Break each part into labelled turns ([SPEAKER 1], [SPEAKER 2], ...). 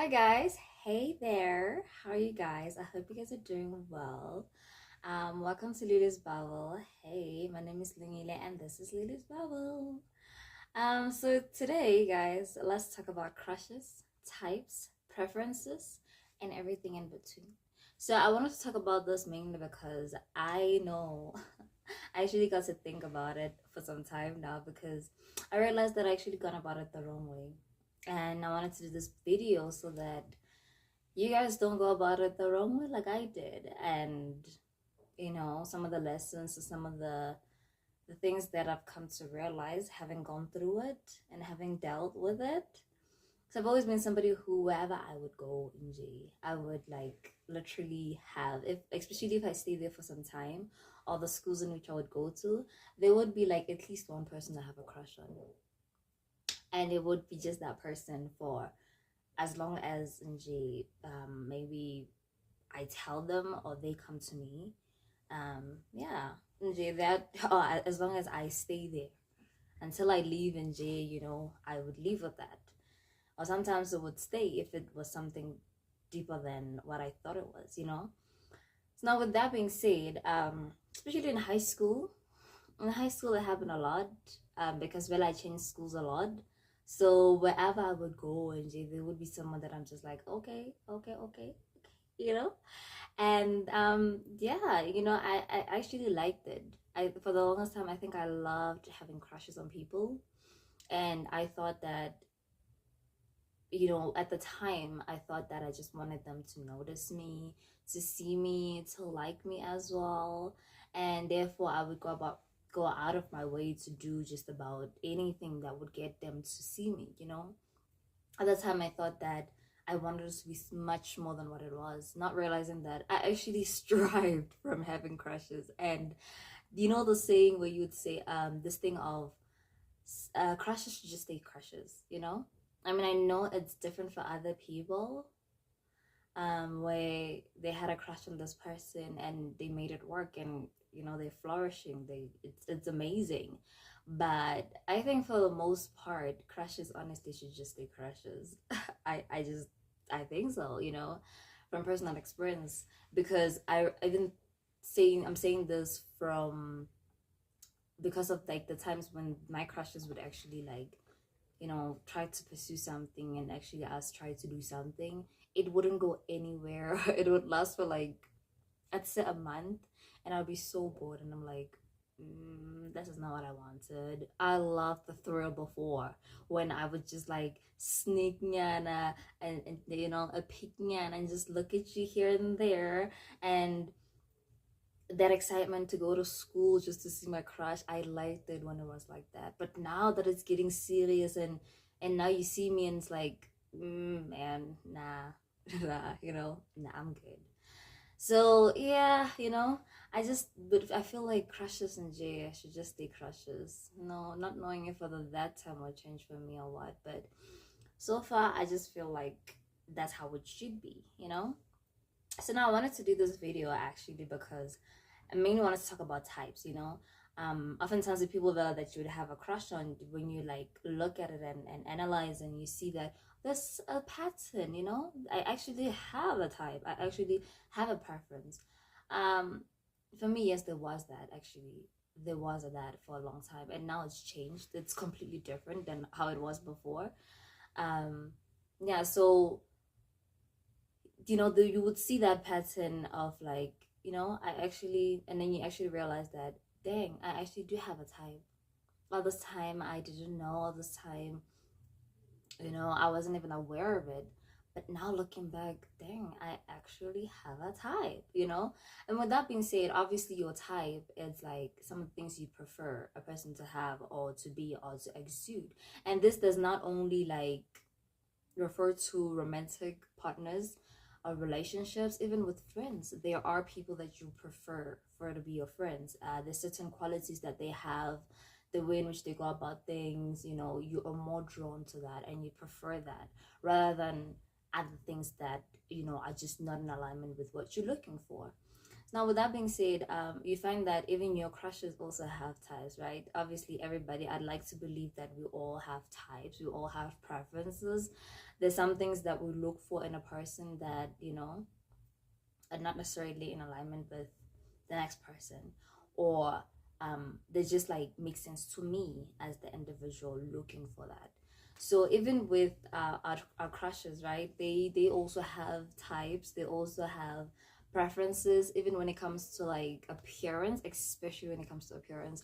[SPEAKER 1] Hi guys, hey there. How are you guys? I hope you guys are doing well. Welcome to Lily's Bubble. Hey, my name is Lingile and this is Lily's Bubble. So today, guys, let's talk about crushes, types, preferences, and everything in between. So I wanted to talk about this mainly because I know I actually got to think about it for some time now because I realized that I actually gone about it the wrong way. And I wanted to do this video so that you guys don't go about it the wrong way like I did. And some of the lessons, some of the things that I've come to realize having gone through it and having dealt with it. So I've always been somebody who wherever I would go in J, I would like literally have, if especially if I stay there for some time, or the schools in which I would go to, there would be like at least one person I have a crush on. And it would be just that person for as long as in J, maybe I tell them or they come to me. Yeah, in J that as long as I stay there until I leave in J, I would leave with that. Or sometimes it would stay if it was something deeper than what I thought it was. So now with that being said, especially in high school, it happened a lot because I changed schools a lot. So wherever I would go and there would be someone that I'm just like, okay, okay, okay, you know? And yeah, I actually liked it. For the longest time I think I loved having crushes on people. And I thought that at the time, I thought that I just wanted them to notice me, to see me, to like me as well. And therefore, I would go out of my way to do just about anything that would get them to see me. At the time, I thought that I wanted it to be much more than what it was, not realizing that I actually strived from having crushes. And the saying where you would say this thing of crushes should just stay crushes. I mean, I know it's different for other people, where they had a crush on this person and they made it work, and they're flourishing. It's amazing. But I think for the most part, crushes honestly should just stay crushes. I think so, from personal experience, because I'm saying this from because of like the times when my crushes would actually like try to pursue something and actually us try to do something. It wouldn't go anywhere. It would last for like, I'd say a month, and I'd be so bored and I'm like, this is not what I wanted. I loved the thrill before when I would just like sneak nyana and a peek nyana and just look at you here and there, and that excitement to go to school just to see my crush. I liked it when it was like that. But now that it's getting serious, and now you see me and it's like, man, nah, nah, I'm good. So yeah, but I feel like crushes in J should just stay crushes. No, not knowing if whether that time will change for me or what, but so far I just feel like that's how it should be. So now I wanted to do this video actually because I mainly wanted to talk about types. Oftentimes the people that you would have a crush on, when you like look at it and analyze, and you see that there's a pattern. I actually have a type. I actually have a preference. Um, for me, yes, there was that actually. There was that for a long time, and now it's changed. It's completely different than how it was before. Um, yeah, so you would see that pattern of like, I actually, and then you actually realize that, dang, I actually do have a type. All this time I didn't know. All this time, I wasn't even aware of it. But now looking back, dang, I actually have a type. And with that being said, obviously your type is like some of the things you prefer a person to have or to be or to exude. And this does not only like refer to romantic partners or relationships. Even with friends, there are people that you prefer for to be your friends. There's certain qualities that they have, the way in which they go about things. You are more drawn to that and you prefer that rather than other things that are just not in alignment with what you're looking for. Now, with that being said, you find that even your crushes also have types, right? Obviously, everybody, I'd like to believe that we all have types, we all have preferences. There's some things that we look for in a person that, are not necessarily in alignment with the next person, or they just like make sense to me as the individual looking for that. So even with our crushes, right, they also have types, they also have preferences, even when it comes to like appearance, especially when it comes to appearance.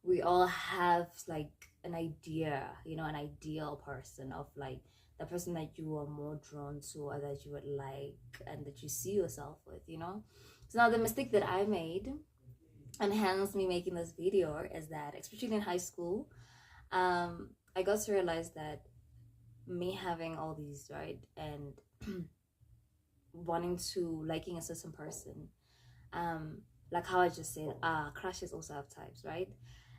[SPEAKER 1] We all have like an idea, an ideal person of like the person that you are more drawn to or that you would like and that you see yourself with. So now the mistake that I made, and hence me making this video, is that especially in high school, I got to realize that me having all these, right, and wanting to liking a certain person, um like how I just said, crushes also have types, right?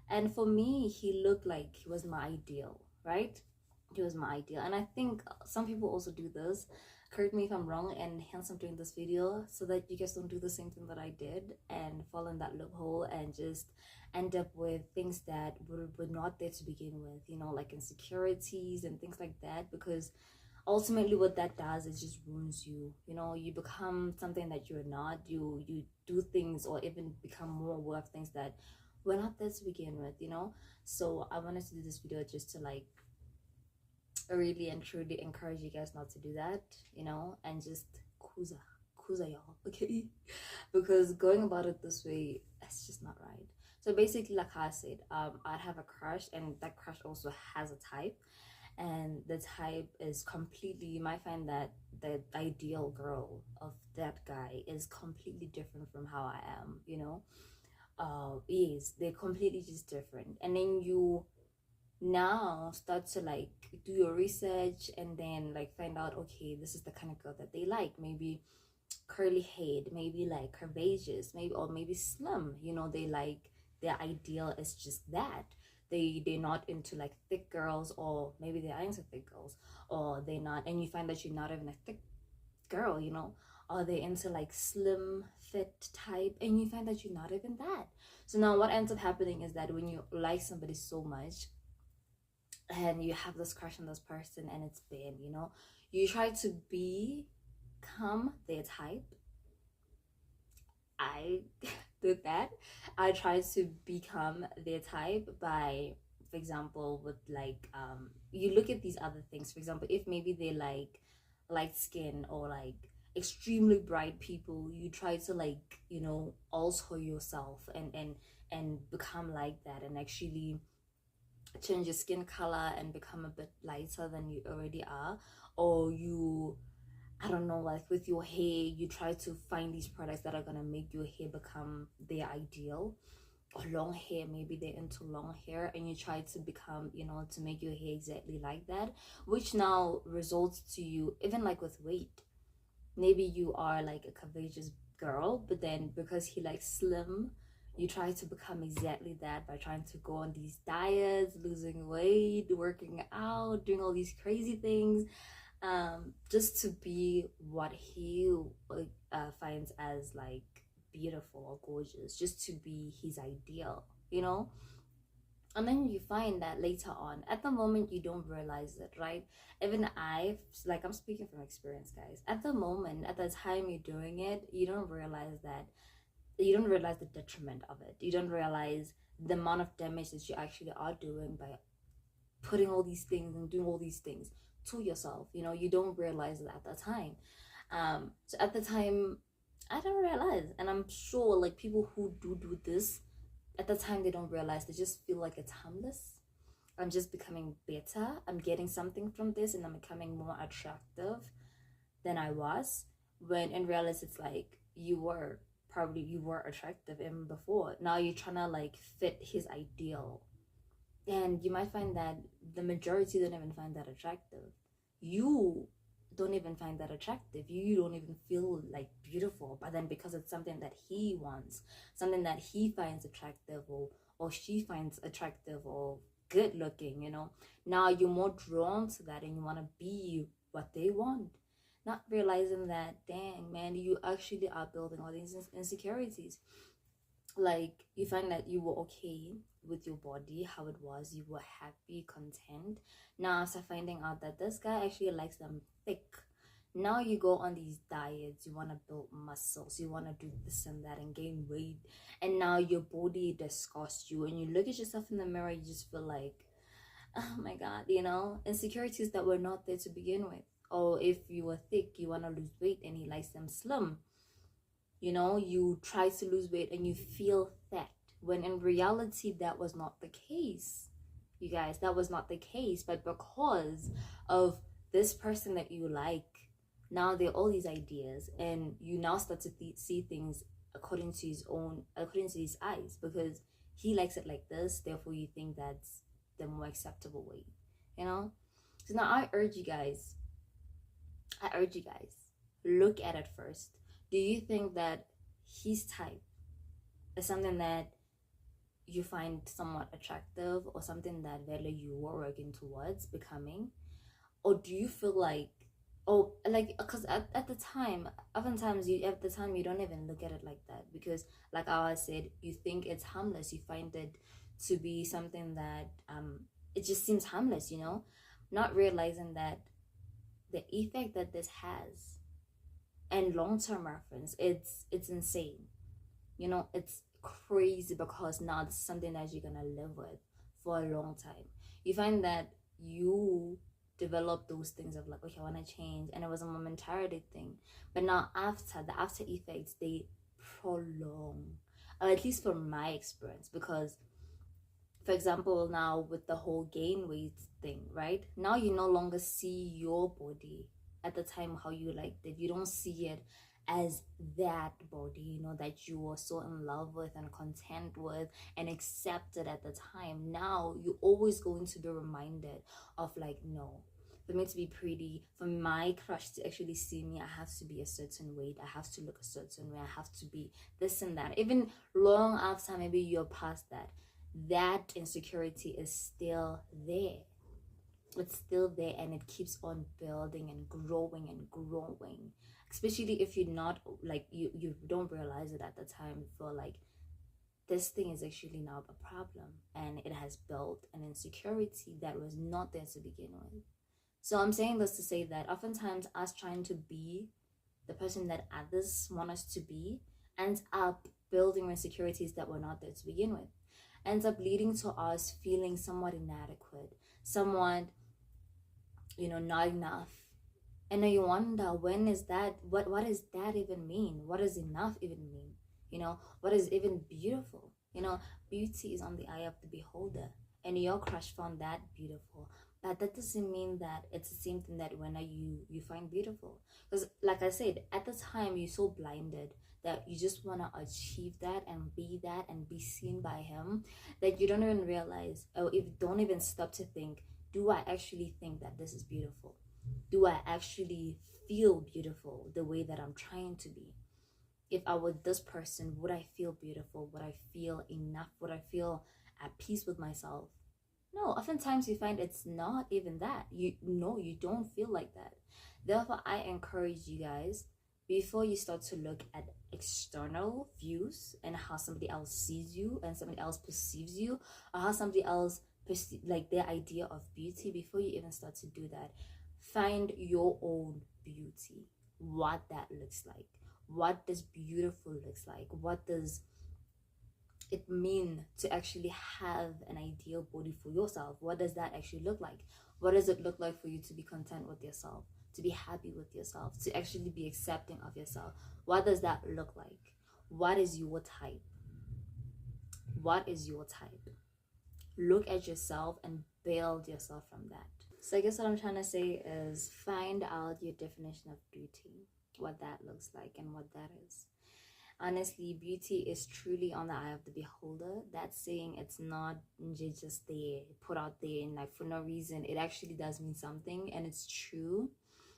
[SPEAKER 1] And for me, he looked like he was my ideal, right? He was my ideal, and I think some people also do this. Correct me if I'm wrong, and hence I'm doing this video so that you guys don't do the same thing that I did and fall in that loophole and just end up with things that were not there to begin with, like insecurities and things like that. Because ultimately what that does is just ruins you. You become something that you're not. You do things, or even become more aware of things that were not there to begin with. So I wanted to do this video just to like really and truly encourage you guys not to do that, and just kuza y'all, okay? Because going about it this way, it's just not right. So basically, like I said, I'd have a crush, and that crush also has a type, and the type is completely, you might find that the ideal girl of that guy is completely different from how I am. Yes, they're completely just different. And then you now start to like do your research and then like find out, okay, this is the kind of girl that they like. Maybe curly head, maybe like curvaceous, maybe, or maybe slim. They like, their ideal is just that. They're not into like thick girls, or maybe they are into thick girls, or they're not, and you find that you're not even a thick girl, or they're into like slim fit type, and you find that you're not even that. So now what ends up happening is that when you like somebody so much and you have this crush on this person, and it's been, you try to become their type. I did that. I tried to become their type by, for example, with like you look at these other things. For example, if maybe they like light skin or like extremely bright people, you try to like, alter yourself and become like that, and actually change your skin color and become a bit lighter than you already are. Or you, I don't know, like with your hair, you try to find these products that are gonna make your hair become their ideal. Or long hair, maybe they're into long hair, and you try to become, to make your hair exactly like that, which now results to you, even like with weight. Maybe you are like a curvaceous girl, but then because he likes slim, you try to become exactly that by trying to go on these diets, losing weight, working out, doing all these crazy things, just to be what he finds as like beautiful or gorgeous, just to be his ideal. And then you find that later on, at the moment you don't realize it, right? Even I'm speaking from experience, guys. At the moment, at the time you're doing it, you don't realize the detriment of it. You don't realize the amount of damage that you actually are doing by putting all these things and doing all these things to yourself. You don't realize it at the time. So at the time, I don't realize, and I'm sure like people who do this at the time, they don't realize. They just feel like it's harmless. I'm just becoming better. I'm getting something from this, and I'm becoming more attractive than I was. When in reality, it's like you were attractive even before. Now you're trying to like fit his ideal, and you might find that the majority don't even find that attractive. You don't even find that attractive. You don't even feel like beautiful, but then because it's something that he wants, something that he finds attractive, or she finds attractive or good looking, now you're more drawn to that, and you want to be what they want. not realizing that, dang man, you actually are building all these insecurities. Like, you find that you were okay with your body how it was, you were happy, content. Now after finding out that this guy actually likes them thick, now you go on these diets, you want to build muscles, you want to do this and that and gain weight, and now your body disgusts you, and you look at yourself in the mirror, you just feel like, oh my god, insecurities that were not there to begin with. Or if you were thick, you want to lose weight, and he likes them slim. You try to lose weight and you feel fat, when in reality that was not the case. You guys, that was not the case. But because of this person that you like, now there are all these ideas, and you now start to see things according to his eyes, because he likes it like this, therefore you think that's the more acceptable way. So now I urge you guys, look at it first. Do you think that his type is something that you find somewhat attractive, or something that value you were working towards becoming? Or do you feel like, because at the time, oftentimes you don't even look at it like that, because like I said, you think it's harmless, you find it to be something that it just seems harmless, not realizing that the effect that this has, and long-term reference, it's insane. It's crazy, because now this is something that you're gonna live with for a long time. You find that you develop those things of like, okay, I want to change, and it was a momentarily thing, but now the after effects, they prolong, or at least from my experience. Because, for example, now with the whole gain weight thing, right? Now you no longer see your body at the time how you liked it. You don't see it as that body, that you were so in love with and content with and accepted at the time. Now you're always going to be reminded of like, no, for me to be pretty, for my crush to actually see me, I have to be a certain weight, I have to look a certain way, I have to be this and that. Even long after maybe you're past that insecurity is still there. It's still there, and it keeps on building and growing and growing. Especially if you're not like, you don't realize it at the time. You feel like this thing is actually now a problem, and it has built an insecurity that was not there to begin with. So I'm saying this to say that oftentimes us trying to be the person that others want us to be ends up building insecurities that were not there to begin with. Ends up leading to us feeling somewhat inadequate, somewhat, not enough. And then you wonder, when is that, what does that even mean? What does enough even mean? What is even beautiful? Beauty is on the eye of the beholder, and your crush found that beautiful. But that doesn't mean that it's the same thing that when you find beautiful. Because like I said, at the time you're so blinded that you just want to achieve that and be seen by him, that you don't even realize, or if don't even stop to think, do I actually think that this is beautiful? Do I actually feel beautiful the way that I'm trying to be? If I were this person, would I feel beautiful? Would I feel enough? Would I feel at peace with myself? No, oftentimes you find it's not even that. You don't feel like that. Therefore, I encourage you guys, before you start to look at external views and how somebody else sees you and somebody else perceives you, or how somebody else like their idea of beauty, before you even start to do that, find your own beauty, what that looks like. What does beautiful looks like? What does it mean to actually have an ideal body for yourself? What does that actually look like? What does it look like for you to be content with yourself, to be happy with yourself, to actually be accepting of yourself? What does that look like? What is your type? What is your type? Look at yourself and build yourself from that. So I guess what I'm trying to say is, find out your definition of beauty, what that looks like and what that is. Honestly, beauty is truly on the eye of the beholder. That saying, it's not just there, put out there and like for no reason. It actually does mean something, and it's true.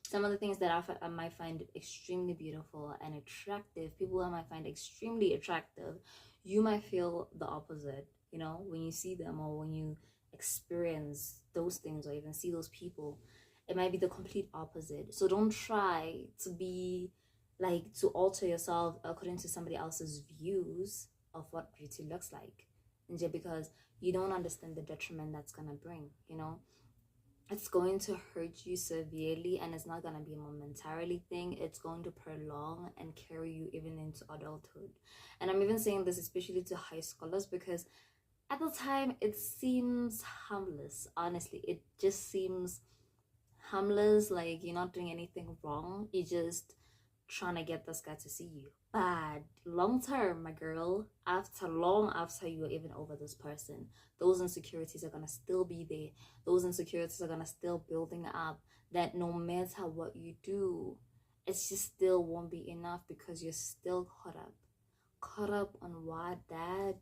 [SPEAKER 1] Some of the things that I might find extremely beautiful and attractive, people I might find extremely attractive, you might feel the opposite, when you see them, or when you experience those things, or even see those people. it might be the complete opposite. So don't try to be like to alter yourself according to somebody else's views of what beauty looks like, and just because you don't understand the detriment that's gonna bring, you know, it's going to hurt you severely, and it's not going to be a momentarily thing. It's going to prolong and carry you even into adulthood. And I'm even saying this especially to high schoolers, because at the time it seems harmless. Honestly, it just seems harmless, like you're not doing anything wrong, you just trying to get this guy to see you. But long term, my girl, after you're even over this person, those insecurities are gonna still be there. Those insecurities are gonna still building up, that no matter what you do, it's just still won't be enough, because you're still caught up on what that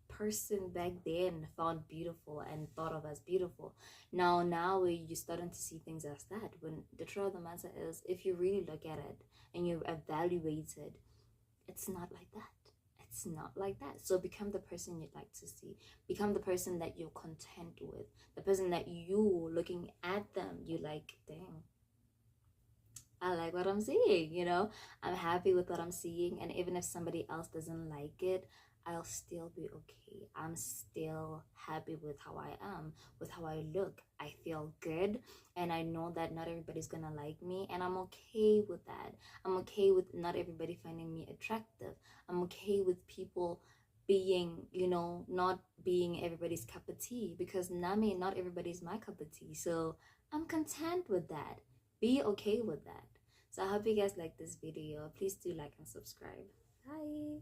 [SPEAKER 1] person back then found beautiful and thought of as beautiful. Now you're starting to see things as that, when the truth of the matter is, if you really look at it and you evaluate it, it's not like that. It's not like that. So become the person you'd like to see. Become the person that you're content with. The person that you, looking at them, you like, dang, I like what I'm seeing, you know? I'm happy with what I'm seeing. And even if somebody else doesn't like it, I'll still be okay. I'm still happy with how I am, with how I look. I feel good. And I know that not everybody's gonna like me. And I'm okay with that. I'm okay with not everybody finding me attractive. I'm okay with people being, you know, not being everybody's cup of tea. Because Nami, not everybody's my cup of tea. So I'm content with that. Be okay with that. So I hope you guys like this video. Please do like and subscribe. Bye.